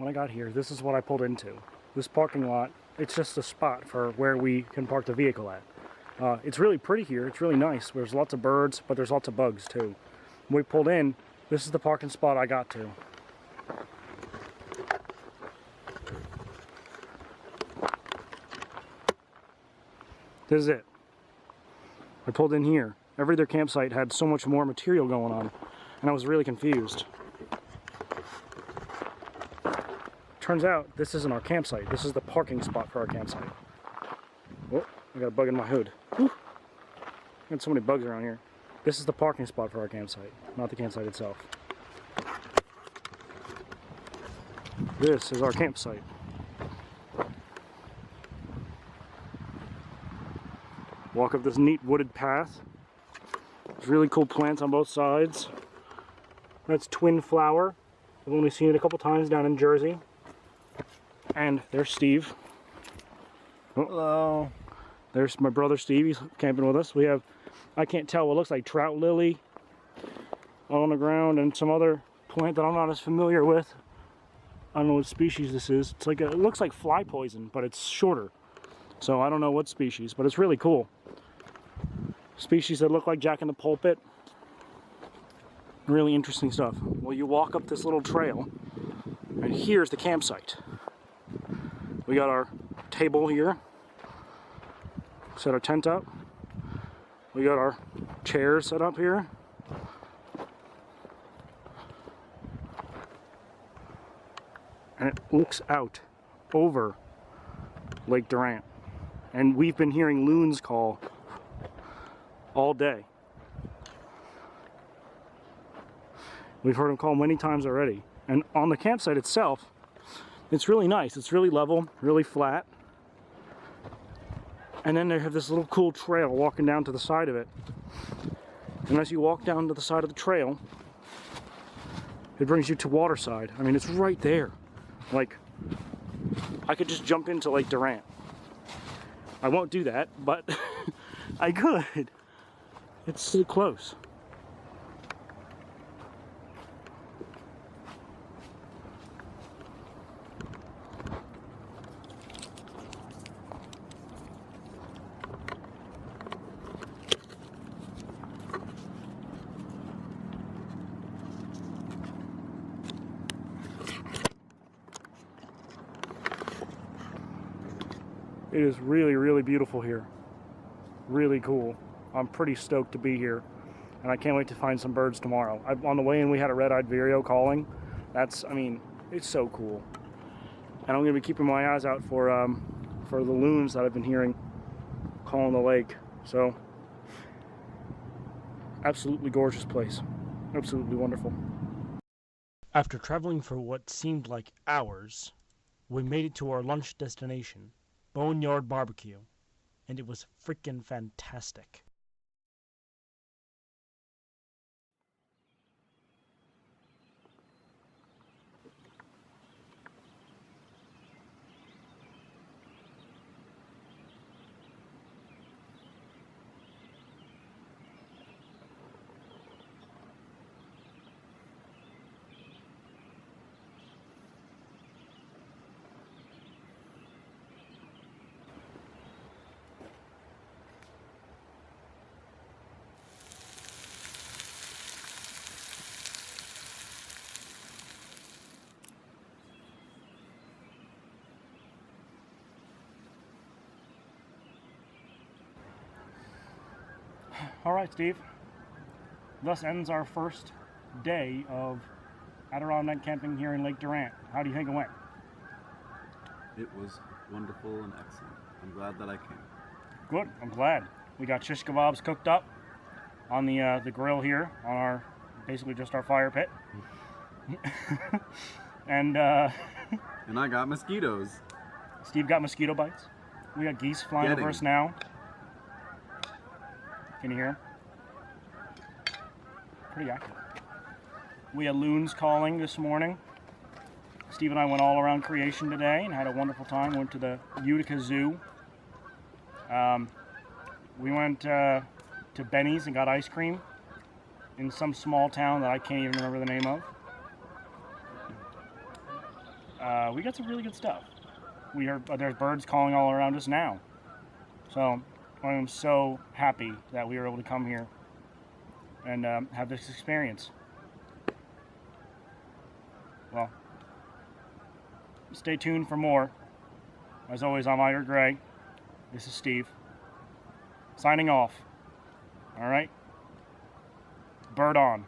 when I got here, this is what I pulled into. This parking lot, it's just a spot for where we can park the vehicle at. It's really pretty here. It's really nice. There's lots of birds, but there's lots of bugs too. When we pulled in, this is the parking spot I got to. This is it. I pulled in here. Every other campsite had so much more material going on, and I was really confused. Turns out this isn't our campsite. This is the parking spot for our campsite. Oh, I got a bug in my hood. Whew. Got so many bugs around here. This is the parking spot for our campsite, not the campsite itself. This is our campsite. Walk up this neat wooded path. There's really cool plants on both sides. That's twin flower. I've only seen it a couple times down in Jersey. And there's Steve. Oh. Hello. There's my brother Steve. He's camping with us. We have, I can't tell, what looks like trout lily on the ground and some other plant that I'm not as familiar with. I don't know what species this is. It's like it looks like fly poison, but it's shorter. So I don't know what species, but it's really cool. Species that look like Jack in the Pulpit. Really interesting stuff. Well, you walk up this little trail, and here's the campsite. We got our table here. Set our tent up. We got our chairs set up here. And it looks out over Lake Durant. And we've been hearing loons call all day. We've heard them call many times already. And on the campsite itself, it's really nice. It's really level, really flat. And then they have this little cool trail walking down to the side of it. And as you walk down to the side of the trail, it brings you to Waterside. I mean, it's right there. Like, I could just jump into Lake Durant. I won't do that, but I could. It's so close. It is really, really beautiful here. Really cool. I'm pretty stoked to be here. And I can't wait to find some birds tomorrow. On the way in, we had a red-eyed vireo calling. That's, I mean, it's so cool. And I'm going to be keeping my eyes out for the loons that I've been hearing calling the lake. So, absolutely gorgeous place. Absolutely wonderful. After traveling for what seemed like hours, we made it to our lunch destination. Boneyard Barbecue, and it was freaking fantastic. All right, Steve. Thus ends our first day of Adirondack Camping here in Lake Durant. How do you think it went? It was wonderful and excellent. I'm glad that I came. Good. I'm glad. We got shish kebabs cooked up on the grill here on our basically just our fire pit. and And I got mosquitoes. Steve got mosquito bites. We got geese flying over us now. Can you hear them? Pretty active. We had loons calling this morning. Steve and I went all around Creation today and had a wonderful time. Went to the Utica Zoo. We went to Benny's and got ice cream in some small town that I can't even remember the name of. we got some really good stuff. We heard there's birds calling all around us now. So I am so happy that we were able to come here and have this experience. Well, stay tuned for more. As always, I'm Eider Gray. This is Steve. Signing off. All right? Bird on.